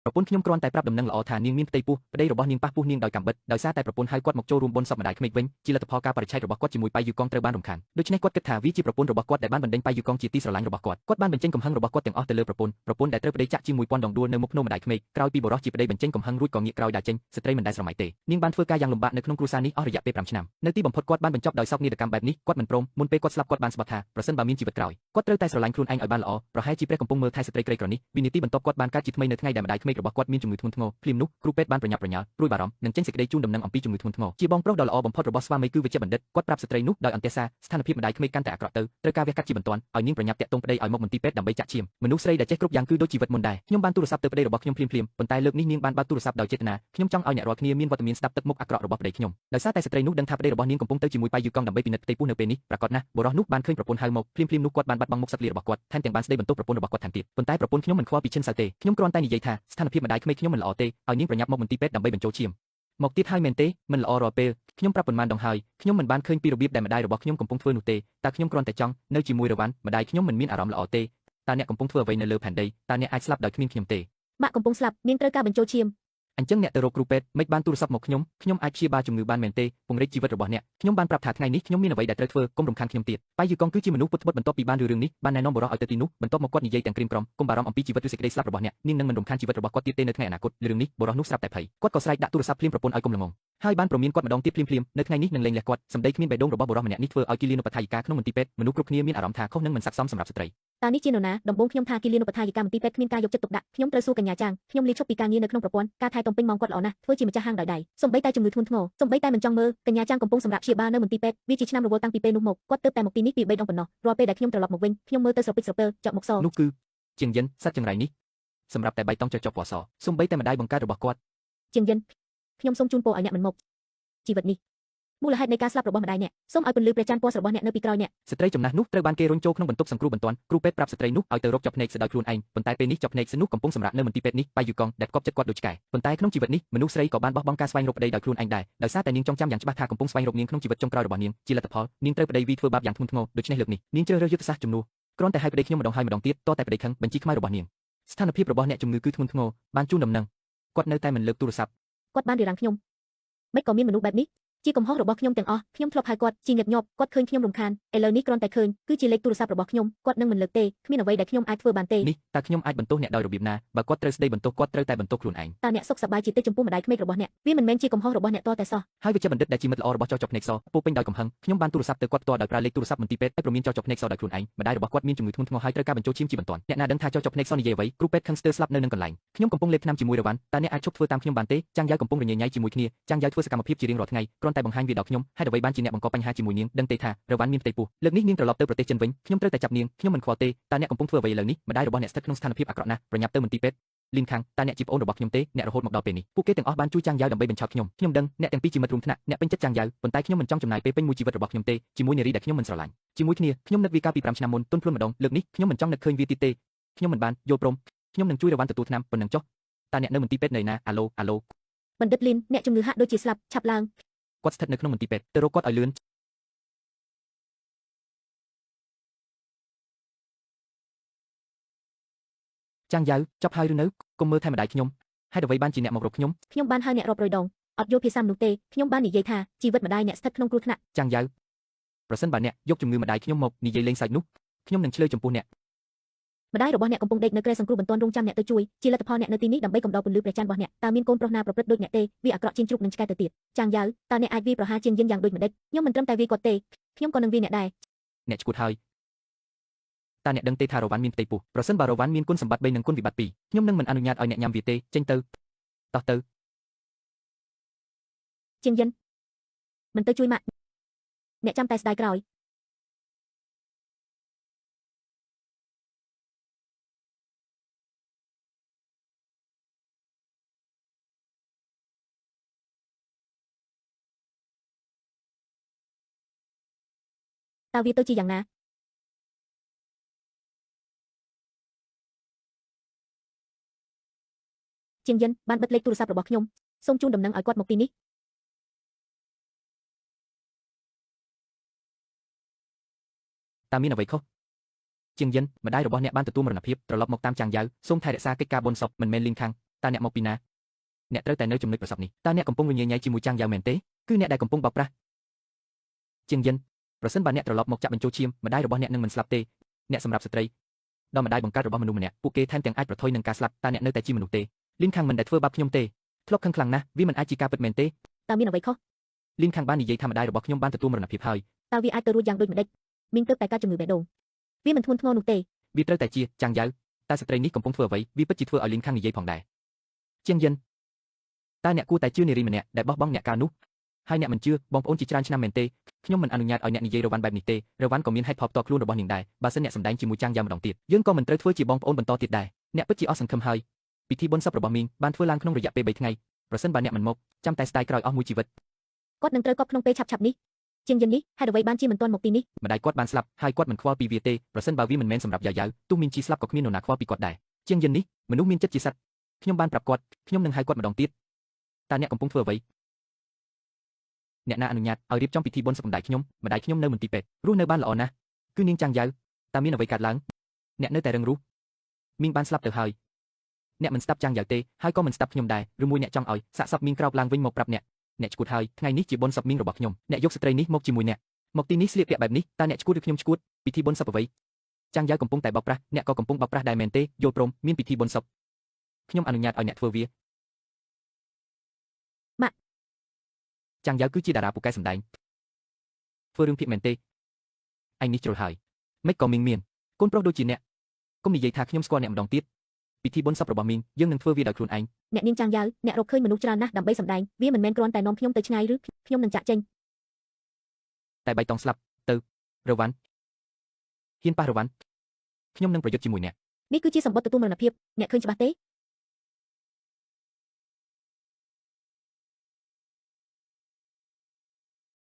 ប្រពន្ធខ្ញុំគ្រាន់តែប្រាប់ដំណឹងល្អថានាងមានផ្ទៃពោះប្តីរបស់នាងប៉ះពោះនាងដោយកាំបិតដោយសារតែប្រពន្ធហៅគាត់មកចូលរួមបុណ្យសពម្ដាយក្មេកវិញជាលទ្ធផលការបរិច្ឆេទរបស់គាត់ជាមួយប៉ៃយូកងត្រូវបានរំខានដូច្នេះគាត់គិតថាវាជាប្រពន្ធរបស់គាត់ដែលបានបណ្ដេញប៉ៃយូកងជាទីស្រឡាញ់របស់គាត់គាត់បានបញ្ចេញកំហឹងរបស់គាត់ទាំងអស់ទៅលើប្រពន្ធដែលត្រូវប្តីចាក់ជាង1000ដងដួលនៅមុខភ្នំម្ដាយក្មេកក្រោយពីបរិសុទ្ធជាប្តីបញ្ចេញកំហឹងរួចក៏ងាកក្រោយដើរចេញស្ត្រីមិនដែលស្រមៃទេនាងបានធ្វើការយ៉ាងលំបាកនៅក្នុងគ្រួសារនេះអស់រយៈពេល5ឆ្នាំនៅទីបំផុតគាត់បានបញ្ចប់ដោយសោកនាដកម្មបែបនេះគាត់មិនព្រមមុនពេលគាត់ស្លាប់គាត់បានស្បត់ថាប្រសិនបើមានជីវិតក្រោយគាត់ត្រូវតែស្រឡាញ់ខ្លួនឯងឲ្យបានល្អប្រហែលជាព្រះកំពុងមើលថែស្ត្រីក្រីក្រនេះវិនាទីបន្ទាប់គាត់បានកើតជាថ្មីនៅថ្ងៃដែលម្ដាយក្មេករបស់គាត់មានជំងឺធ្ងន់ធ្ងរភ្លាមនោះគ្រូពេទ្យបានប្រញាប់ប្រញាល់ព្រួយបារម្ភនិងចេញសេចក្តីជូនដំណឹងអំពីជំងឺធ្ងន់ធ្ងរជាបងប្រុសដ៏ល្អបំផុតរបស់ស្វាមីគឺវិជ្ជបណ្ឌិតគាត់ប្រាប់ស្ត្រីនោះដោយអន្ទះសារស្ថានភាពម្ដាយក្មេកកាន់តែអាក្រក់ទៅត្រូវការវះកាត់ជាបន្ទាន់ឲ្យនាងប្រញាប់តាក់ទងប្តីឲ្យមកមន្ទីរពេទ្យដើម្បីចាក់ឈាមមនុស្សស្រីដែលចេះគ្រប់យ៉ាងគឺដូចជីវិតមុនដែរខ្ញុំបានទូរស័ព្ទទៅប្តីរបស់ខ្ញុំភ្លាមៗប៉ុន្តែលើកនេះនាងបានបើកទូរស័ព្ទដោយចេតនាខ្ញុំចង់ឲ្យអ្នករាល់គ្នាមានវត្តមានស្ដាប់ទឹកមុខអាក្រក់របស់ប្តីខ្ញុំដោយសារតែស្ត្រីនោះដឹងថាប្តីរបស់នាងកំពុងទៅជាមួយប៉ៃយូកងដើម្បីពិនិត្យផ្ទៃពោះនៅពេលនេះប្រាកដណាស់បុរសនោះបានឃើញប្រពន្ធហៅមកភ្លាមៗនោះគាត់បានបាត់បង់មុខសត្វលារបស់គាត់ថែមទាំងបានស្ដីបន្ទោសប្រពន្ធរបស់គាត់ថែមទៀតប៉ុន្តែប្រពន្ធខ្ញុំមិនខ្វល់ពីឈិនសៅទេខ្ញុំគ្រាន់តែនិយាយថាស្ថានភាពម្ដាយក្មេកខ្ញុំមិនល្អទេឲ្យនាងប្រញាប់មកមន្ទីរពេទ្យដើម្បីបញ្ចូលឈាមមកទៀតហើយមែនទេមិនល្អរាល់ពេលខ្ញុំប្រាប់ប៉ុន្មានដងហើយខ្ញុំមិនបានឃើញពីរបៀបដែលម្ដាយរបស់ខ្ញុំកំពុងធ្វើនោះទេតែខ្ញុំគ្រាន់តែចង់នៅជាមួយរវ៉ាន់ម្ដាយខ្ញុំមិនមានអារម្មណ៍ល្អទេតើអ្នកកំពុងធ្វើអ្វីនៅលើផែនដីតើអ្នកអាចស្លាប់ដោយគ្មានខ្ញុំទេម៉ាក់កំពុងស្លាប់នាងត្រូវការបញ្ចូលឈាមអញ្ចឹងអ្នកទៅរកគ្រូពេទ្យមិនបានទូរស័ព្ទមកខ្ញុំអាចព្យាបាលជំងឺបានមែនទេពង្រីកជីវិតរបស់អ្នកខ្ញុំបានប្រាប់ថាថ្ងៃនេះខ្ញុំមានអ្វីដែលត្រូវធ្វើកុំរំខានខ្ញុំទៀតប៉ៃយូកងគឺជាមនុស្សពុតបន្ទាប់ពីបានរឿងនេះបានណែនាំបុរសឲ្យទៅទីនោះបន្ទាប់មកគាត់និយាយទាំងក្រៀមក្រំកុំបារម្ភអំពីជីវិតឬសេចក្តីស្លាប់របស់អ្នកនាងនឹងមិនរំខានជីវិតរបស់គាត់ទៀតទេនៅថ្ងៃអនាគតរឿងនេះបុរសនោះស្រាប់តែភ័យគាត់ក៏ស្រែកដាក់ទូរស័ព្ទភ្លាមប្រពន្ធឲ្យកុំល្ងងហើយបានព្រមានគាត់ម្ដងទៀតភ្លាមនៅថ្ងៃនេះនឹងលែងលះគាត់សម្ដីគ្មានបេះដូងរបស់បុរសម្នាក់នេះធ្វើឲ្យគិលានុបដ្ឋាយិកាក្នុងមន្ទីរពេទ្យមនុស្សគ្រប់គ្នាមានអារម្មណ៍ថាខុសនឹងមិនស័ក្តិសមសម្រាប់ស្ត្រីតើនេះជានរណាដំបូងខ្ញុំថាគិលានុបដ្ឋាយិកាមន្ទីរពេទ្យគ្មានការយកចិត្តទុកដាក់ខ្ញុំត្រូវសួរកញ្ញាចាងខ្ញុំលាឈប់ពីការងារនៅក្នុងប្រព័ន្ធការថែទាំពេញម៉ោងគាត់ល្អណាស់ធ្វើជាម្ចាស់ហាងដោយដៃសំបីតែជំងឺធ្ងន់ធ្ងរសំបីតែមិនចង់មើលកញ្ញាចាងកំពុងសម្រាប់ព្យាបាលនៅមន្ទីរពេទ្យវាជាឆ្នាំរវល់តាំងពីពេលនោះមកគាត់ទើបតែមកទីនេះពី3ដងប៉ុណ្ណោះរាល់ពេលដែលខ្ញុំត្រឡប់មកវិញខ្ញុំមើលទៅស្រពេចស្រពើចប់មុខសនោះគឺជាងយិនសត្វចង្រៃនេះសម្រាប់តែបៃតងចុចពណ៌សសំបីតែម្ដាយបង្កើតរបស់គាត់ជាងយិនខ្ញុំសូមជូនពរឲ្យអ្នកមិនមកជីវិតនេះមូលហេតុនៃការស្លាប់របស់ម្ដាយអ្នកសូមឲ្យពន្លឺព្រះច័ន្ទពណ៌របស់អ្នកនៅពីក្រោយអ្នកស្ត្រីចំណាស់នោះត្រូវបានគេរុញចូលក្នុងបន្ទប់សង្គ្រោះបន្ទាន់គ្រូពេទ្យប្រាប់ស្ត្រីនោះឲ្យទៅរកជាប់ភ្នែកស្ដោយខ្លួនឯងប៉ុន្តែពេលនេះជាប់ភ្នែកស្នោះកំពុងសម្រាកនៅមន្ទីរពេទ្យនេះប៉ៃយូកងដែលផ្គប់ចិត្តគាត់ដូចឆ្កែប៉ុន្តែក្នុងជីវិតនេះមនុស្សស្រីក៏បានបោះបង់ការស្វែងរកប្តីដោយខ្លួនឯងដែរដោយសារតែនាងចងចាំយ៉ាងច្បាស់ថាកំពុងស្វែងរកនាងក្នុងជីវិតចុងក្រោយរបស់នាងជាលទ្ធផលនាងត្រូវប្តីវាធ្វើបាបយ៉ាងធ្ងន់ធ្ងរដូច្នេះលើកនេះនាងជ្រើសរើសយុទ្ធសាស្ត្រជំនួសគ្រាន់តែឲ្យប្តីខ្ញុំម្ដងហើយម្ដងទៀតតតែប្តីខឹងបញ្ជីខ្មៅរបស់នាងស្ថានភាពរបស់អ្នកជំងឺគឺធ្ងន់ធ្ងរបានជូនដំណឹងគាត់នៅតែមិនលើកទូរស័ព្ទគាត់បានរារាំងខ្ញុំមិនក៏មានមនុស្សបែបនេះជាកំហុសរបស់ខ្ញុំទាំងអស់ខ្ញុំធ្លាប់ហៅគាត់ជាញឹកញាប់គាត់ឃើញខ្ញុំរំខានឥឡូវនេះគ្រាន់តែឃើញគឺជាលេខទូរស័ព្ទរបស់ខ្ញុំគាត់នឹងមិនលើកទេគ្មានអ្វីដែលខ្ញុំអាចធ្វើបានទេនេះតើខ្ញុំអាចបន្ទោសអ្នកដោយរបៀបណាបើគាត់ត្រូវស្ដីបន្ទោសគាត់ត្រូវតែបន្ទោសខ្លួនឯងតើអ្នកសុខសប្បាយជាតិចចំពោះម្ដាយក្មេករបស់អ្នកវាមិនមែនជាកំហុសរបស់អ្នកតតែសោះហើយវិជ្ជបណ្ឌិតដែលជាមិត្តល្អរបស់ចៅចុកភ្នែកសពោពេញដោយកំហឹងខ្ញុំបានទូរស័ព្ទទៅគាត់ផ្ទាល់ដោយប្រើលេខទូរស័ព្ទមន្ទីរពេទ្យឲ្យព្រមានចៅចុកភ្នែកសដោយខ្លួនឯងម្ដាយរបស់គាត់មានជំងឺធ្ងន់ធ្ងរហើយត្រូវការបញ្ចូលឈាមជាបន្ទាន់អ្នកណាដឹងថាចៅចុកភ្នែកសនិយាយអ្វីគ្រូពេទ្យខឹងស្ទើរស្លាប់នៅនឹងកន្លែងខ្ញុំកំពុងលេបថ្នាំជាមួយរវ៉ាន់តើអ្នកអាចឈប់ធ្វើតាមខ្ញុំបានទេចាំងយ៉ាវកំពុងរញ៉េញ៉ៃជាមួយគ្នាចាំងយ៉ាវធ្វើសកម្មភាពជារៀងរាល់ថ្ងៃគ្រាន់តែបង្ហាញវាដល់ខ្ញុំហើយអ្វីបានជាអ្នកបង្កបញ្ហាជាមួយនាងដឹងទេថារវ៉ាន់មានផ្ទៃពោះលើកនេះនាងត្រឡប់ទៅប្រទេសចិនវិញខ្ញុំត្រូវតែចាប់នាងខ្ញុំមិនខ្វល់ទេតើអ្នកកំពុងធ្វើអ្វីឥឡូវនេះម្ដាយរបស់អ្នកស្ថិតក្នុងស្ថានភាពអាក្រក់ណាស់ប្រញាប់ទៅមន្ទីរពេទ្យលីនខាងតើអ្នកជាប្អូនរបស់ខ្ញុំទេអ្នករហូតមកដល់ពេលនេះពួកគេទាំងអស់បានជួយចាំងយ៉ាវដើម្បីបញ្ឆោតខ្ញុំដឹងអ្នកទាំងពីរជាមិត្តរួមថ្នាក់អ្នកពេញចិត្តចាំងយ៉ាវប៉ុន្តែខ្ញុំមិនចង់ចំណាយពេលពេញមួយជីវិតរបស់ខ្ញុំទេជាមួយនារីដែលខ្ញុំមិនស្រឡាញ់ជាមួយគ្នាខ្ញុំនឹកវាកាលពី5ឆ្នាំមុនទន់ភ្លន់ម្ដងលើកនេះខ្ញុំមិនចង់នឹកឃើញវាទៀតទេខ្ញុំមិនបានយល់ព្រមខ្ញុំនឹងជួយរវ៉ាន់ទទួលថ្នាំប៉ុណ្ណឹងចុះតើអ្នកនៅមន្ទីរពេទ្យនៅណាអាឡូបណ្ឌិតលីនអ្នកជំងឺហាក់ដូចជាស្លាប់ឆាប់ឡើងគាត់ស្ថិតនៅក្នុងមន្ទីរពេទ្យទៅរកគាត់ឲ្យលឿនចាំងយ៉ាវចប់ហើយឬនៅកុំមើលថែម្ដាយខ្ញុំហេតុអ្វីបានជាអ្នកមករកខ្ញុំបានហៅអ្នករាប់រយដងអត់យល់ភាសាមនុស្សទេខ្ញុំបាននិយាយថាជីវិតម្ដាយអ្នកស្ថិតក្នុងគ្រោះថ្នាក់ចាំងយ៉ាវប្រសិនបើអ្នកយកជំងឺម្ដាយខ្ញុំមកនិយាយលេងសើចនោះខ្ញុំនឹងឆ្លើយចំពោះអ្នកម្ដាយរបស់អ្នកកំពុងដេកនៅគ្រែសង្គ្រោះបន្ទាន់រងចាំអ្នកទៅជួយជាលទ្ធផលអ្នកនៅទីនេះដើម្បីកំដរពន្លឺព្រះច័ន្ទរបស់អ្នកតើមានកូនប្រុសណាប្រព្រឹត្តដូចអ្នកទេវាអាក្រក់ជាងជ្រូកនិងឆ្កែទៅទៀតចាំងយ៉ាវតើអ្នកអាចវាយប្រហារជាងយិនយ៉ាងដូចម្ដេចខ្ញុំមិនត្រឹមតែវាយគាត់ទេខ្ញុំក៏នឹងវាយអ្នកដែរអ្នកឈួតហើយតើអ្នកដឹងទេថារវ៉ាន់មានផ្ទៃពោះប្រសិនបើរវ៉ាន់មានគុណសម្បត្តិ3និងគុណវិបត្តិ2ខ្ញុំនឹងមិនអនុញ្ញាតឲ្យអ្នកញ៉ាំវាទេចេញទៅតោះទៅជាងយិនមិនទៅជួយម៉ាក់អ្នកចាំតែស្ដាយក្រោយតើវាទៅជាយ៉ាងណាជាងយិនបានបិទលេខទូរស័ព្ទរបស់ខ្ញុំសូមជូនដំណឹងឲ្យគាត់មកទីនេះតើមានអ្វីខុសជាងយិនម្ដាយរបស់អ្នកបានទទួលមរណភាពត្រឡប់មកតាមចាំងយ៉ាវសូមថែរក្សាកិច្ចការបុណ្យសពមិនមែនលីងខាង តើអ្នកមកពីណាអ្នកត្រូវតែនៅចំណុចប្រសពនេះតើអ្នកកំពុងរញ៉េញ៉ៃជាមួយចាំងយ៉ាវមែនទេគឺអ្នកដែលកំពុងបោកប្រាស់ជាងយិនប្រសិនបើអ្នកត្រឡប់មកចាក់បញ្ចូលឈាមម្ដាយរបស់អ្នកនឹងមិនស្លាប់ទេអ្នកសម្រាប់ស្ត្រីដល់ម្ដាយបង្កើតរបស់មនុស្សម្នាក់ពួកគេថែមទាំងអាចប្រថុយនឹងការស្លាប់តើអ្នកនៅតែជាមនុស្សទេលីនខាងមិនដែលធ្វើបាបខ្ញុំទេធ្លាប់ខឹងខ្លាំងណាស់វាមិនអាចជាការពិតមែនទេ តើមានអ្វីខុស លីនខាងបាននិយាយថាម្ដាយរបស់ខ្ញុំបានទទួលមរណភាពហើយ តើវាអាចទៅរួចយ៉ាងដូចម្ដេចមីងទើបតែកើតជំងឺបេះដូងវាមិនធ្ងន់ធ្ងរនោះទេ វាត្រូវតែជាចាំងយ៉ាវតែស្ត្រីនេះកំពុងធ្វើអ្វីវាពិតជាធ្វើឲ្យលីនខាងនិយាយផងដែរជាងយិនតើអ្នកគួរតែជឿនារីម្នាក់ដែលបោះបង់អ្នកកាលនោះហើយអ្នកមិនជឿបងប្អូនជាច្រើនឆ្នាំមែនទេខ្ញុំមិនអនុញ្ញាតឲ្យអ្នកនិយាយរវ៉ាន់បែបនេះទេរវ៉ាន់ក៏មានហេតុផលផ្ទាល់ខ្លួនរបស់នាងដែរបើសិនអ្នកសម្ដែងជាមួយចាំងយ៉ាវម្ដងទៀតយើងក៏មិនត្រូវធ្វើជាបងប្អូនបន្តទៀតដែរអ្នកពិតជាអស់សង្ឃឹមហើយពិធីបុណ្យសពរបស់មីងបានធ្វើឡើងក្នុងរយៈពេល3ថ្ងៃប្រសិនបើអ្នកមិនមកចាំតែស្ដាយក្រោយអស់មួយជីវិត គាត់នឹងត្រូវកប់ក្នុងពេលឆាប់ៗនេះជាងយិននេះហេតុអ្វីបានជាមិនទាន់មកទីនេះ ម្ដាយគាត់បានស្លាប់ហើយគាត់មិនខ្វល់ពីវាទេប្រសិនបើវាមិនមែនសម្រាប់យ៉ាវទោះមានជីស្លាប់ក៏គ្មាននរណាខ្វល់ពីគាត់ដែរជាងយិននេះមនុស្សមានចិត្តជាសត្វខ្ញុំបានប្រាប់គាត់ខ្ញុំនឹងហៅគាត់ម្ដងទៀតតើអ្នកកំពុងធ្វើអ្វីអ្នកណាអនុញ្ញាតឲ្យរៀបចំពិធីបុណ្យសពម្ដាយខ្ញុំនៅមន្ទីរពេទ្យរស់នៅបានល្អណាស់គឺនាងចាំងយ៉ាវតើមានអ្វីកើតឡើងអ្នកនៅតែរឹងរូសមីងបានស្លាប់ទៅហើយអ្នកមិនស្ដាប់ចាំងយ៉ាវទេហើយក៏មិនស្ដាប់ខ្ញុំដែរឬមួយអ្នកចង់ឲ្យសាកសពមីងក្រោកឡើងវិញមកប្រាប់អ្នកឈួតហើយថ្ងៃនេះជាបុណ្យសពមីងរបស់ខ្ញុំអ្នកយកស្ត្រីនេះមកជាមួយអ្នកមកទីនេះស្លៀកពាក់បែបនេះតើអ្នកឈួតឬខ្ញុំឈួតពិធីបុណ្យសពអ្វីចាំងយ៉ាវកំពុងតែបោកប្រាស់អ្នកក៏កំពុងបោកប្រាស់ដែរមែនទេយល់ព្រមមានពិធីបុណ្យសពខ្ញុំអនុញ្ញាតឲ្យអ្នកធ្វើវាម៉ាក់ចាំងយ៉ាវគឺជាតារាពូកែសម្ដែងធ្វើរឿងភាគមែនទេឯងនេះជ្រុលហើយមិនក៏មីងមានកូនប្រុសដូចជាអ្នកកុំនិយាយថាខ្ញុំស្គាល់អ្នកម្ដងទៀតពិធីបុណ្យសពរបស់មីងយើងនឹងធ្វើវាដោយខ្លួនឯង អ្នកនាងចាំងយ៉ាវអ្នករកឃើញមនុស្សច្រើនណាស់ដើម្បីសម្ដែងវាមិនមែនគ្រាន់តែនាំខ្ញុំទៅឆ្ងាយឬខ្ញុំនឹងចាក់ចេញ តែបៃតងស្លាប់ទៅរវ៉ាន់ហ៊ានប៉ះរវ៉ាន់ខ្ញុំនឹងប្រយុទ្ធជាមួយអ្នក នេះគឺជាសម្បត្តិទទួលមរណភាពអ្នកឃើញច្បាស់ទេ